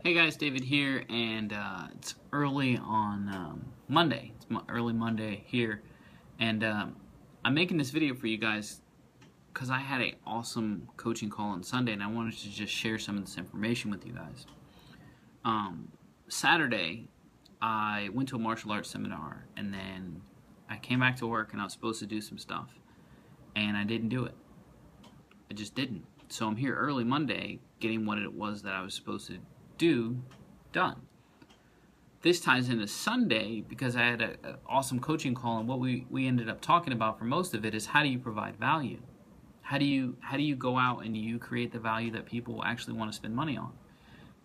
Hey guys, David here, and it's early on Monday. It's early Monday here, and I'm making this video for you guys because I had an awesome coaching call on Sunday, and I wanted to just share some of this information with you guys. Saturday, I went to a martial arts seminar, and then I came back to work, and I was supposed to do some stuff, and I didn't do it. I just didn't. So I'm here early Monday getting what it was that I was supposed to do done. This ties into Sunday because I had an awesome coaching call, and what we ended up talking about for most of it is how do you provide value? How do you go out and you create the value that people actually want to spend money on?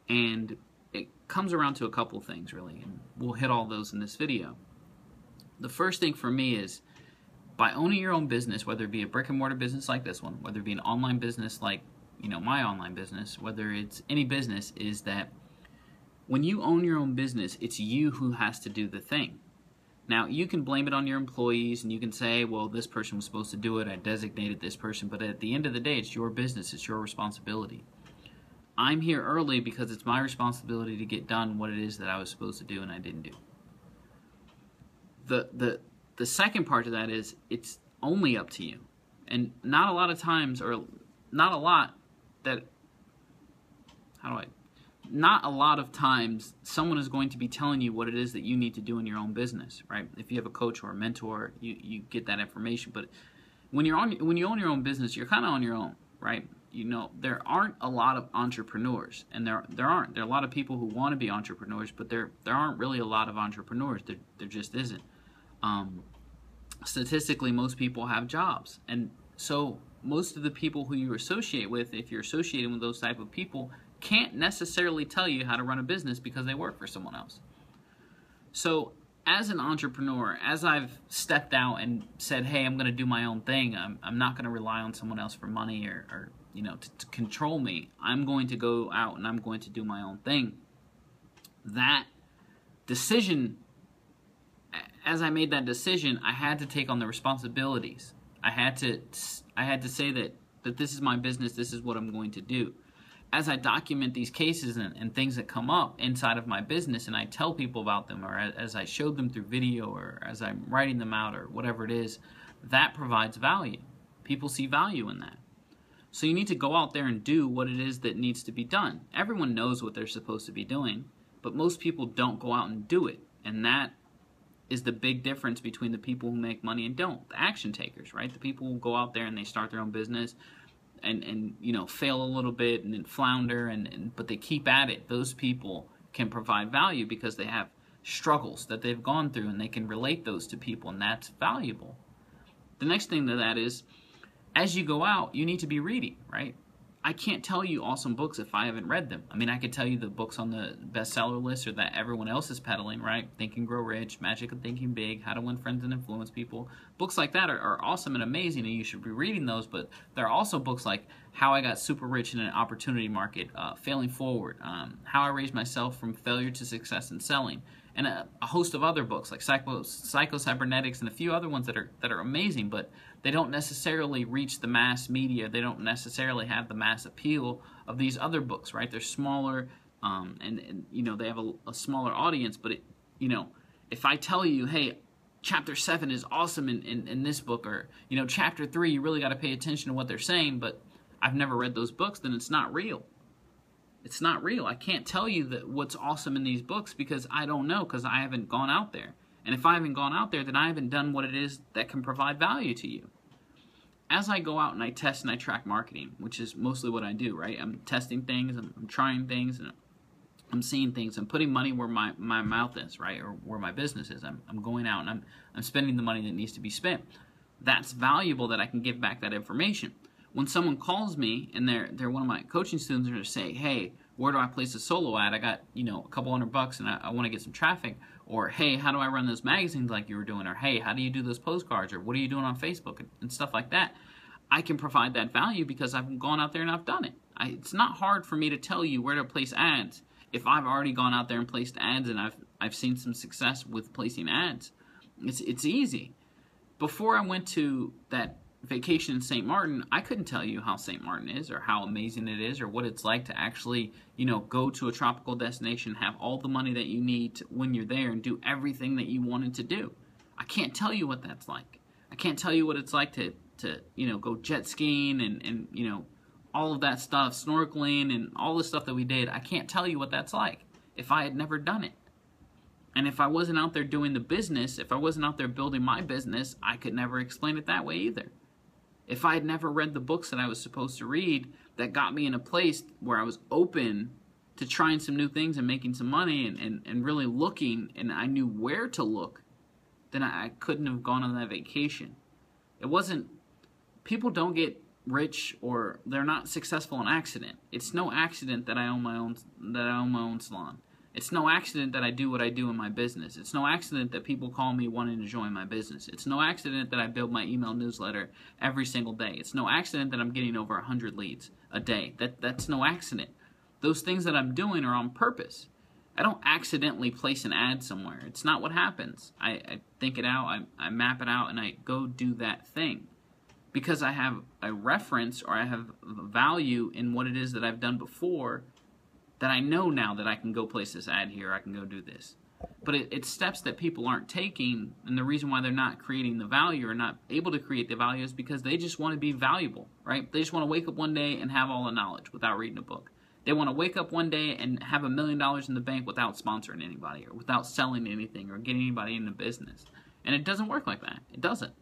And it comes around to a couple things really, and we'll hit all those in this video. The first thing for me is by owning your own business, whether it be a brick and mortar business like this one, whether it be an online business like my online business, whether it's any business, is that when you own your own business, it's you who has to do the thing. Now, you can blame it on your employees, and you can say, well, this person was supposed to do it, I designated this person, but at the end of the day, it's your business, it's your responsibility. I'm here early because it's my responsibility to get done what it is that I was supposed to do and I didn't do. The second part of that is it's only up to you. And not a lot of times, or not a lot that, not a lot of times someone is going to be telling you what it is that you need to do in your own business, right? If you have a coach or a mentor, you get that information. But when you own your own business, you're kind of on your own, right? There aren't a lot of entrepreneurs, and there are a lot of people who want to be entrepreneurs, but there aren't really a lot of entrepreneurs. There just isn't. Statistically, most people have jobs, and so most of the people who you associate with, if you're associating with those type of people, can't necessarily tell you how to run a business because they work for someone else. So as an entrepreneur, as I've stepped out and said, hey, I'm going to do my own thing, I'm not going to rely on someone else for money or to control me. I'm going to go out and I'm going to do my own thing. That decision, as I made that decision, I had to take on the responsibilities. I had to say that this is my business, this is what I'm going to do. As I document these cases and things that come up inside of my business, and I tell people about them, or as I showed them through video, or as I'm writing them out, or whatever it is, that provides value. People see value in that. So you need to go out there and do what it is that needs to be done. Everyone knows what they're supposed to be doing, but most people don't go out and do it. And that is the big difference between the people who make money and don't. The action takers, right? The people who go out there and they start their own business and fail a little bit and then flounder, but they keep at it. Those people can provide value because they have struggles that they've gone through, and they can relate those to people, and that's valuable. The next thing to that is, as you go out, you need to be reading, right? I can't tell you awesome books if I haven't read them. I mean, I could tell you the books on the bestseller list or that everyone else is peddling, right? Think and Grow Rich, Magic of Thinking Big, How to Win Friends and Influence People. Books like that are awesome and amazing, and you should be reading those, but there are also books like How I Got Super Rich in an Opportunity Market, Failing Forward, How I Raised Myself from Failure to Success in Selling, and a host of other books like Psycho-Cybernetics and a few other ones that are amazing, but they don't necessarily reach the mass media. They don't necessarily have the mass appeal of these other books, right? They're smaller, and they have a smaller audience. But if I tell you, hey, chapter 7 is awesome in this book, or chapter 3, you really got to pay attention to what they're saying, but I've never read those books, then it's not real. It's not real. I can't tell you that what's awesome in these books because I don't know, because I haven't gone out there. And if I haven't gone out there, then I haven't done what it is that can provide value to you. As I go out and I test and I track marketing, which is mostly what I do, right? I'm testing things, I'm trying things, and I'm seeing things. I'm putting money where my mouth is, right? Or where my business is. I'm going out and I'm spending the money that needs to be spent. That's valuable that I can give back that information. When someone calls me and they're one of my coaching students, they're going to say, hey, where do I place a solo ad? I got, a couple $100 and I want to get some traffic. Or, hey, how do I run those magazines like you were doing? Or, hey, how do you do those postcards? Or what are you doing on Facebook? And stuff like that. I can provide that value because I've gone out there and I've done it. It's not hard for me to tell you where to place ads if I've already gone out there and placed ads and I've seen some success with placing ads. It's easy. Before I went to that vacation in St. Martin, I couldn't tell you how St. Martin is or how amazing it is or what it's like to actually, go to a tropical destination, have all the money that you need when you're there and do everything that you wanted to do. I can't tell you what that's like. I can't tell you what it's like to go jet skiing and all of that stuff, snorkeling and all the stuff that we did. I can't tell you what that's like if I had never done it. And if I wasn't out there doing the business, if I wasn't out there building my business, I could never explain it that way either. If I had never read the books that I was supposed to read that got me in a place where I was open to trying some new things and making some money and really looking, and I knew where to look, then I couldn't have gone on that vacation. It wasn't, people don't get rich or they're not successful on accident. It's no accident that I own my own salon. It's no accident that I do what I do in my business. It's no accident that people call me wanting to join my business. It's no accident that I build my email newsletter every single day. It's no accident that I'm getting over 100 leads a day. That's no accident. Those things that I'm doing are on purpose. I don't accidentally place an ad somewhere. It's not what happens. I think it out, I map it out, and I go do that thing. Because I have a reference or I have value in what it is that I've done before, that I know now that I can go place this ad here, I can go do this. But it's steps that people aren't taking, and the reason why they're not creating the value or not able to create the value is because they just want to be valuable, right? They just want to wake up one day and have all the knowledge without reading a book. They want to wake up one day and have $1 million in the bank without sponsoring anybody or without selling anything or getting anybody into business. And it doesn't work like that. It doesn't.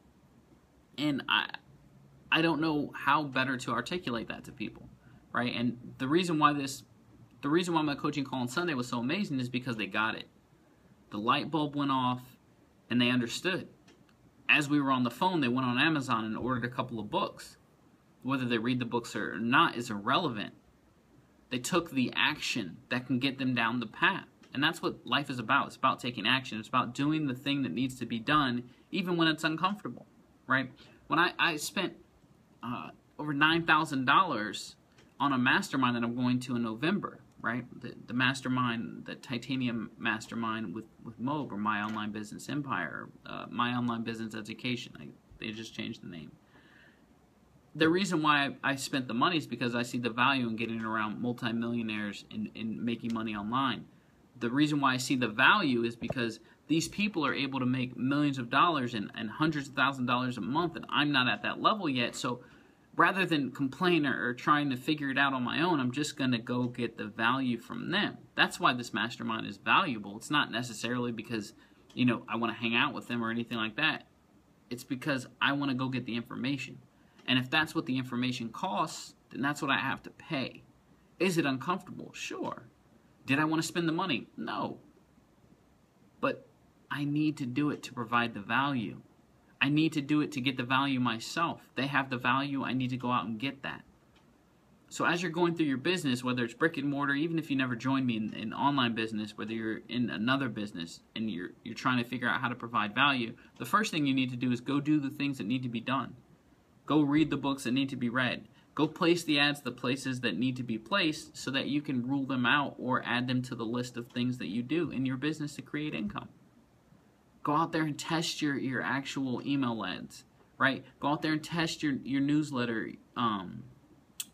And I don't know how better to articulate that to people, right? And the reason why my coaching call on Sunday was so amazing is because they got it. The light bulb went off and they understood. As we were on the phone, they went on Amazon and ordered a couple of books. Whether they read the books or not is irrelevant. They took the action that can get them down the path. And that's what life is about. It's about taking action. It's about doing the thing that needs to be done, even when it's uncomfortable, right? When I spent over $9,000 on a mastermind that I'm going to in November, right? The mastermind, the Titanium Mastermind with Mobe, or My Online Business Empire, My Online Business Education. They just changed the name. The reason why I spent the money is because I see the value in getting around multimillionaires in making money online. The reason why I see the value is because these people are able to make millions of dollars and hundreds of thousands of dollars a month, and I'm not at that level yet. So rather than complain or trying to figure it out on my own, I'm just going to go get the value from them. That's why this mastermind is valuable. It's not necessarily because, I want to hang out with them or anything like that. It's because I want to go get the information. And if that's what the information costs, then that's what I have to pay. Is it uncomfortable? Sure. Did I want to spend the money? No. But I need to do it to provide the value. I need to do it to get the value myself. They have the value. I need to go out and get that. So as you're going through your business, whether it's brick and mortar, even if you never joined me in online business, whether you're in another business and you're trying to figure out how to provide value, the first thing you need to do is go do the things that need to be done. Go read the books that need to be read. Go place the ads the places that need to be placed so that you can rule them out or add them to the list of things that you do in your business to create income. Go out there and test your actual email ads, right? Go out there and test your newsletter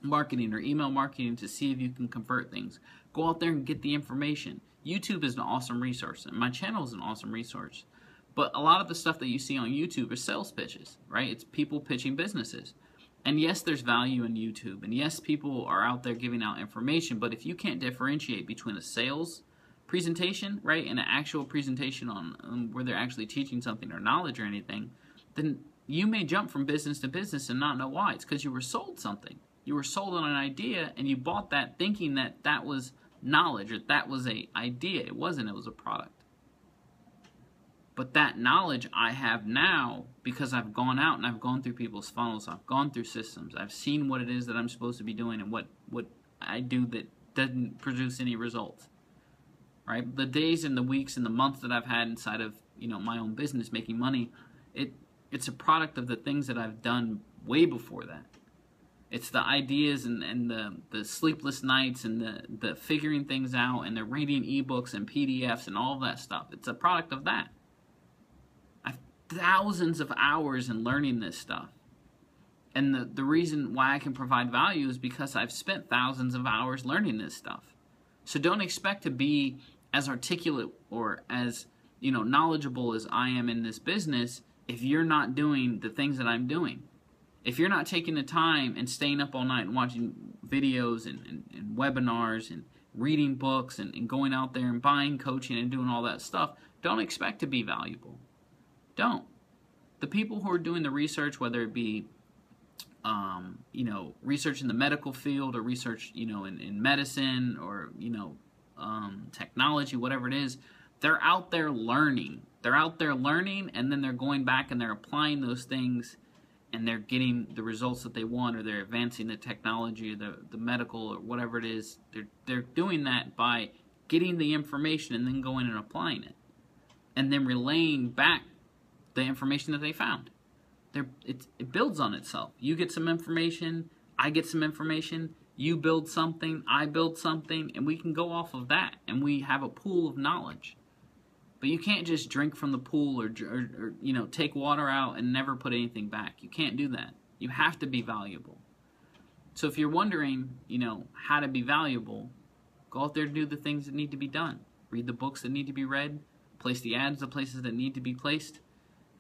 marketing or email marketing to see if you can convert things. Go out there and get the information. YouTube is an awesome resource, and my channel is an awesome resource. But a lot of the stuff that you see on YouTube is sales pitches, right? It's people pitching businesses. And yes, there's value in YouTube. And yes, people are out there giving out information. But if you can't differentiate between a sales presentation, right, and an actual presentation on where they're actually teaching something or knowledge or anything, then you may jump from business to business and not know why. It's because you were sold something. You were sold on an idea, and you bought that thinking that that was knowledge or that was an idea. It wasn't. It was a product. But that knowledge I have now because I've gone out and I've gone through people's funnels. I've gone through systems. I've seen what it is that I'm supposed to be doing and what I do that doesn't produce any results. Right? The days and the weeks and the months that I've had inside of my own business making money, it's a product of the things that I've done way before that. It's the ideas and the sleepless nights and the figuring things out and the reading ebooks and PDFs and all of that stuff. It's a product of that. Thousands of hours in learning this stuff. And the reason why I can provide value is because I've spent thousands of hours learning this stuff. So don't expect to be as articulate or as, knowledgeable as I am in this business if you're not doing the things that I'm doing. If you're not taking the time and staying up all night and watching videos and webinars and reading books and going out there and buying coaching and doing all that stuff, don't expect to be valuable. Don't. The people who are doing the research, whether it be research in the medical field or research, in medicine or, technology, whatever it is, they're out there learning. They're out there learning, and then they're going back and they're applying those things, and they're getting the results that they want, or they're advancing the technology or the medical or whatever it is. They're doing that by getting the information and then going and applying it, and then relaying back the information that they found. It builds on itself. You get some information, I get some information, you build something, I build something, and we can go off of that, and we have a pool of knowledge. But you can't just drink from the pool or take water out and never put anything back. You can't do that. You have to be valuable. So if you're wondering, how to be valuable, go out there and do the things that need to be done. Read the books that need to be read, place the ads the places that need to be placed.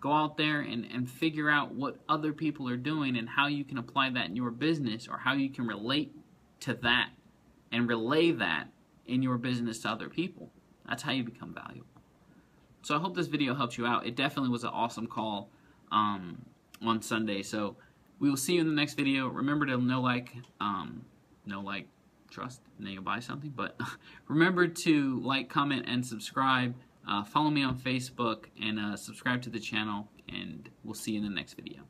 Go out there and figure out what other people are doing and how you can apply that in your business, or how you can relate to that and relay that in your business to other people. That's how you become valuable. So I hope this video helps you out. It definitely was an awesome call on Sunday. So we will see you in the next video. Remember to no like, trust, and then you'll buy something. But remember to like, comment, and subscribe. Follow me on Facebook and subscribe to the channel, and we'll see you in the next video.